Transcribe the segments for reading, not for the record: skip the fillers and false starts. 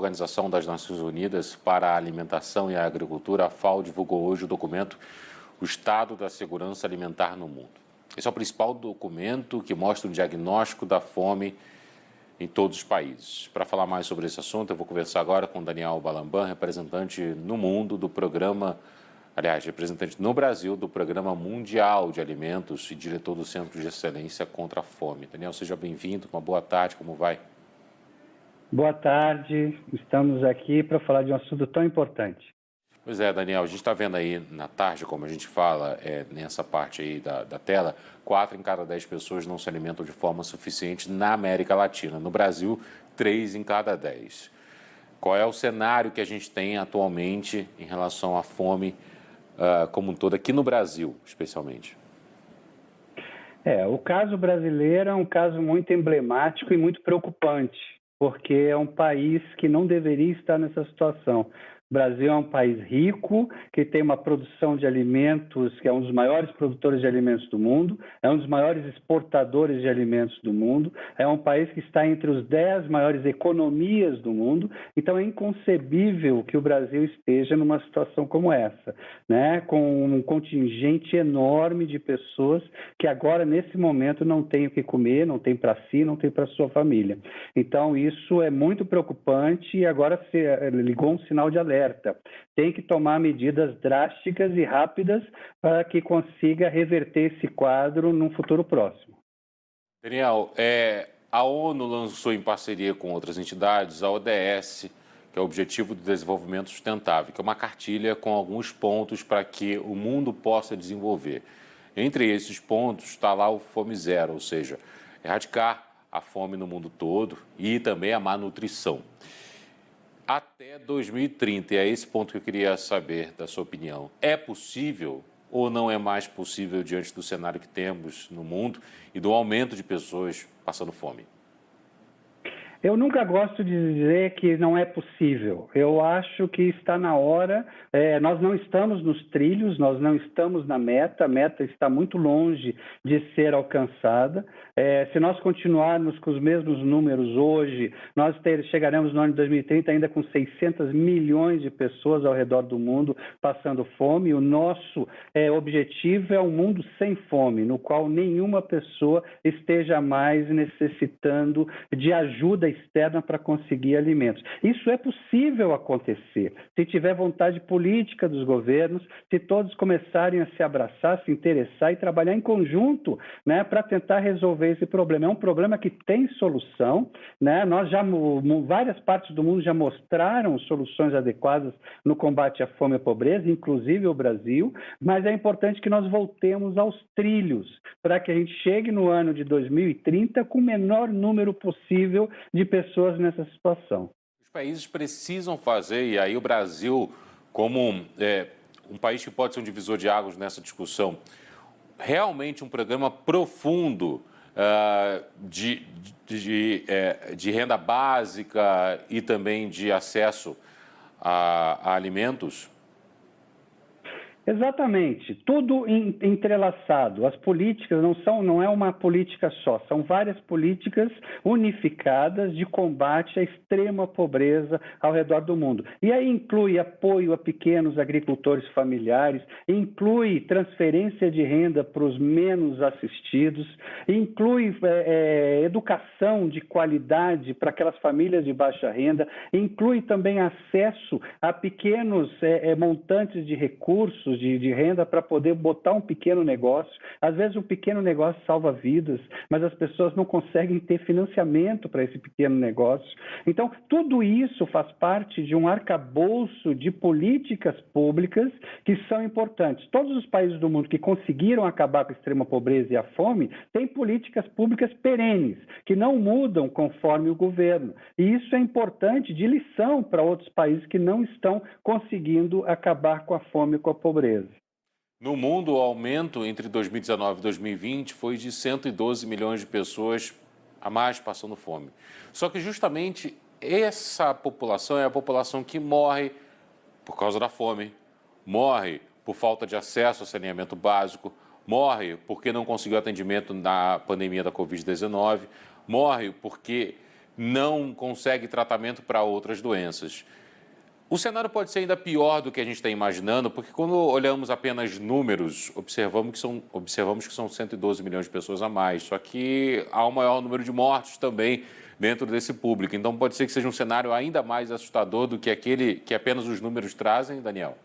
Organização das Nações Unidas para a Alimentação e a Agricultura, a FAO, divulgou hoje o documento O Estado da Segurança Alimentar no Mundo. Esse é o principal documento que mostra o diagnóstico da fome em todos os países. Para falar mais sobre esse assunto, eu vou conversar agora com Daniel Balamban, representante no mundo do programa, representante no Brasil do Programa Mundial de Alimentos e diretor do Centro de Excelência contra a Fome. Daniel, seja bem-vindo, uma boa tarde, como vai? Boa tarde, estamos aqui para falar de um assunto tão importante. Pois é, Daniel, a gente está vendo aí na tarde, como a gente fala nessa parte aí da tela, 4 em cada 10 pessoas não se alimentam de forma suficiente na América Latina. No Brasil, 3 em cada 10. Qual é o cenário que a gente tem atualmente em relação à fome como um todo, aqui no Brasil, especialmente? O caso brasileiro é um caso muito emblemático e muito preocupante, porque é um país que não deveria estar nessa situação. O Brasil é um país rico, que tem uma produção de alimentos, que é um dos maiores produtores de alimentos do mundo, é um dos maiores exportadores de alimentos do mundo, é um país que está entre os 10 maiores economias do mundo, então é inconcebível que o Brasil esteja numa situação como essa, né? Com um contingente enorme de pessoas que agora, nesse momento, não tem o que comer, não tem para si, não tem para sua família. Então, isso é muito preocupante e agora se ligou um sinal de alerta. Tem que tomar medidas drásticas e rápidas para que consiga reverter esse quadro num futuro próximo. Daniel, a ONU lançou em parceria com outras entidades a ODS, que é o Objetivo do Desenvolvimento Sustentável, que é uma cartilha com alguns pontos para que o mundo possa desenvolver. Entre esses pontos está lá o Fome Zero, ou seja, erradicar a fome no mundo todo e também a má nutrição. Até 2030, e é esse ponto que eu queria saber da sua opinião. É possível ou não é mais possível diante do cenário que temos no mundo e do aumento de pessoas passando fome? Eu nunca gosto de dizer que não é possível. Eu acho que está na hora. Nós não estamos nos trilhos, nós não estamos na meta. A meta está muito longe de ser alcançada. Se nós continuarmos com os mesmos números hoje, nós chegaremos no ano de 2030 ainda com 600 milhões de pessoas ao redor do mundo passando fome. O nosso objetivo é um mundo sem fome, no qual nenhuma pessoa esteja mais necessitando de ajuda externa para conseguir alimentos. Isso é possível acontecer se tiver vontade política dos governos, se todos começarem a se abraçar, se interessar e trabalhar em conjunto, né, para tentar resolver esse problema. É um problema que tem solução, né? Várias partes do mundo já mostraram soluções adequadas no combate à fome e à pobreza, inclusive o Brasil, mas é importante que nós voltemos aos trilhos para que a gente chegue no ano de 2030 com o menor número possível de pessoas nessa situação. Os países precisam fazer, e aí o Brasil, como um país que pode ser um divisor de águas nessa discussão, realmente um programa profundo de renda básica e também de acesso a alimentos? Exatamente, tudo entrelaçado. As políticas não é uma política só, são várias políticas unificadas de combate à extrema pobreza ao redor do mundo. E aí inclui apoio a pequenos agricultores familiares, inclui transferência de renda para os menos assistidos, inclui educação de qualidade para aquelas famílias de baixa renda, inclui também acesso a pequenos montantes de recursos, de renda para poder botar um pequeno negócio. Às vezes um pequeno negócio salva vidas, mas as pessoas não conseguem ter financiamento para esse pequeno negócio. Então, tudo isso faz parte de um arcabouço de políticas públicas que são importantes. Todos os países do mundo que conseguiram acabar com a extrema pobreza e a fome têm políticas públicas perenes, que não mudam conforme o governo. E isso é importante de lição para outros países que não estão conseguindo acabar com a fome e com a pobreza. No mundo, o aumento entre 2019 e 2020 foi de 112 milhões de pessoas a mais passando fome. Só que justamente essa população é a população que morre por causa da fome, morre por falta de acesso ao saneamento básico, morre porque não conseguiu atendimento na pandemia da Covid-19, morre porque não consegue tratamento para outras doenças. O cenário pode ser ainda pior do que a gente está imaginando, porque quando olhamos apenas números, observamos que são 112 milhões de pessoas a mais, só que há um maior número de mortos também dentro desse público. Então pode ser que seja um cenário ainda mais assustador do que aquele que apenas os números trazem, Daniel?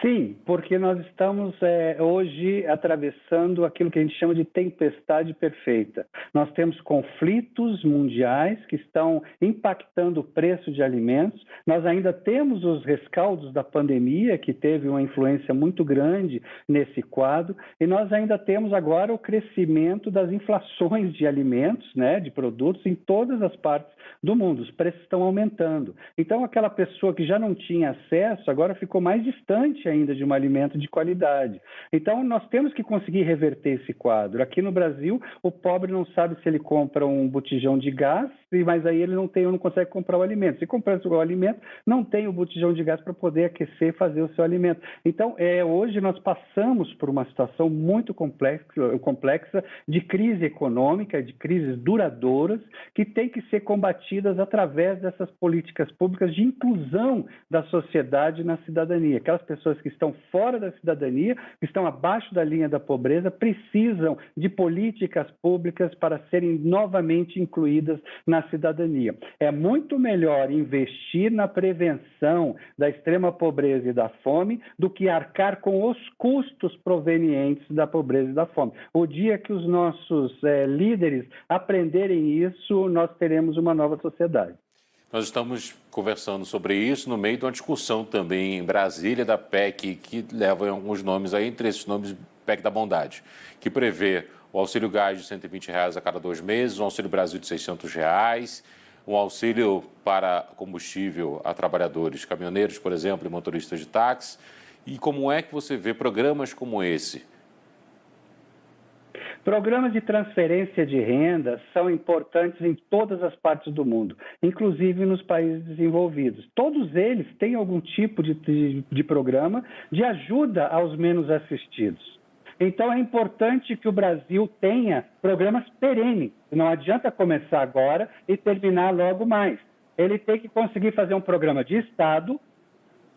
Sim, porque nós estamos hoje atravessando aquilo que a gente chama de tempestade perfeita. Nós temos conflitos mundiais que estão impactando o preço de alimentos. Nós ainda temos os rescaldos da pandemia, que teve uma influência muito grande nesse quadro, e nós ainda temos agora o crescimento das inflações de alimentos, né, de produtos em todas as partes do mundo. Os preços estão aumentando. Então, aquela pessoa que já não tinha acesso, agora ficou mais distante ainda de um alimento de qualidade. Então, nós temos que conseguir reverter esse quadro. Aqui no Brasil, o pobre não sabe se ele compra um botijão de gás, mas aí ele não consegue comprar o alimento. Se comprar o alimento, não tem o botijão de gás para poder aquecer e fazer o seu alimento. Então, hoje nós passamos por uma situação muito complexa de crise econômica, de crises duradouras, que tem que ser combatidas através dessas políticas públicas de inclusão da sociedade na cidadania. Aquelas pessoas que estão fora da cidadania, que estão abaixo da linha da pobreza, precisam de políticas públicas para serem novamente incluídas na cidadania. É muito melhor investir na prevenção da extrema pobreza e da fome do que arcar com os custos provenientes da pobreza e da fome. O dia que os nossos líderes aprenderem isso, nós teremos uma nova sociedade. Nós estamos conversando sobre isso no meio de uma discussão também em Brasília da PEC, que leva alguns nomes aí, entre esses nomes, PEC da Bondade, que prevê o auxílio gás de R$ 120 a cada 2 meses, o auxílio Brasil de R$ 600, um auxílio para combustível a trabalhadores, caminhoneiros, por exemplo, e motoristas de táxi. E como é que você vê programas como esse? Programas de transferência de renda são importantes em todas as partes do mundo, inclusive nos países desenvolvidos. Todos eles têm algum tipo de programa de ajuda aos menos assistidos. Então, é importante que o Brasil tenha programas perenes. Não adianta começar agora e terminar logo mais. Ele tem que conseguir fazer um programa de Estado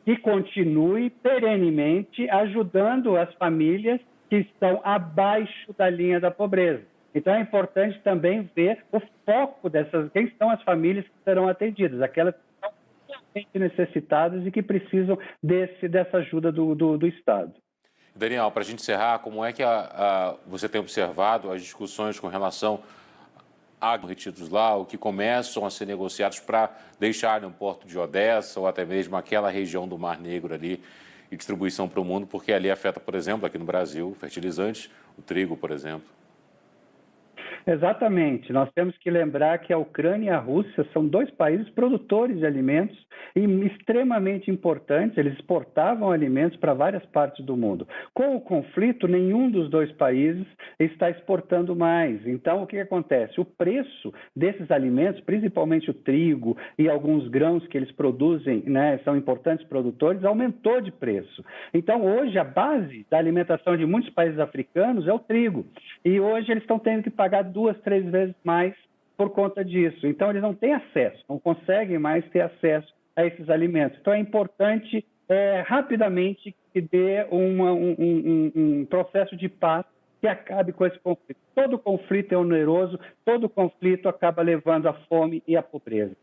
que continue perenemente ajudando as famílias que estão abaixo da linha da pobreza. Então, é importante também ver o foco quem são as famílias que serão atendidas, aquelas que estão realmente necessitadas e que precisam dessa ajuda do Estado. Daniel, para a gente encerrar, como é que você tem observado as discussões com relação a retidos lá, o que começam a ser negociados para deixarem o porto de Odessa ou até mesmo aquela região do Mar Negro ali e distribuição para o mundo, porque ali afeta, por exemplo, aqui no Brasil, fertilizantes, o trigo, por exemplo. Exatamente. Nós temos que lembrar que a Ucrânia e a Rússia são dois países produtores de alimentos e extremamente importantes. Eles exportavam alimentos para várias partes do mundo. Com o conflito, nenhum dos dois países está exportando mais. Então, o que acontece? O preço desses alimentos, principalmente o trigo e alguns grãos que eles produzem, né, são importantes produtores, aumentou de preço. Então, hoje, a base da alimentação de muitos países africanos é o trigo. E hoje eles estão tendo que pagar 2, 3 vezes mais por conta disso. Então, eles não têm acesso, não conseguem mais ter acesso a esses alimentos. Então, é importante rapidamente que dê um processo de paz que acabe com esse conflito. Todo conflito é oneroso, todo conflito acaba levando à fome e à pobreza.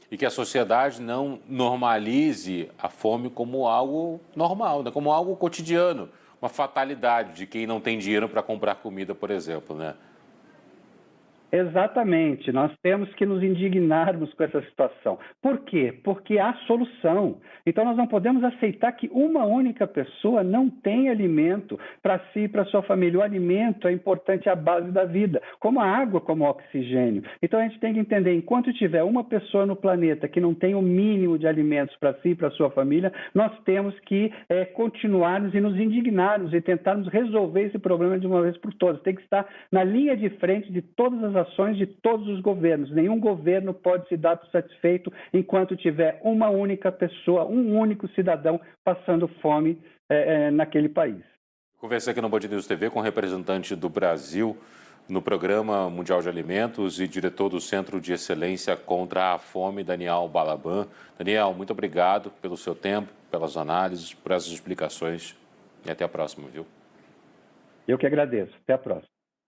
E que a sociedade não normalize a fome como algo normal, né? Como algo cotidiano, uma fatalidade de quem não tem dinheiro para comprar comida, por exemplo, né? Exatamente, nós temos que nos indignarmos com essa situação. Por quê? Porque há solução. Então, nós não podemos aceitar que uma única pessoa não tenha alimento para si e para sua família. O alimento é importante, é a base da vida, como a água, como o oxigênio. Então, a gente tem que entender, enquanto tiver uma pessoa no planeta que não tem o mínimo de alimentos para si e para sua família, nós temos que continuarmos e nos indignarmos e tentarmos resolver esse problema de uma vez por todas. Tem que estar na linha de frente de todas as ações de todos os governos. Nenhum governo pode se dar por satisfeito enquanto tiver uma única pessoa, um único cidadão passando fome naquele país. Conversei aqui no Band News TV com um representante do Brasil no Programa Mundial de Alimentos e diretor do Centro de Excelência contra a Fome, Daniel Balaban. Daniel, muito obrigado pelo seu tempo, pelas análises, por essas explicações e até a próxima, viu? Eu que agradeço. Até a próxima.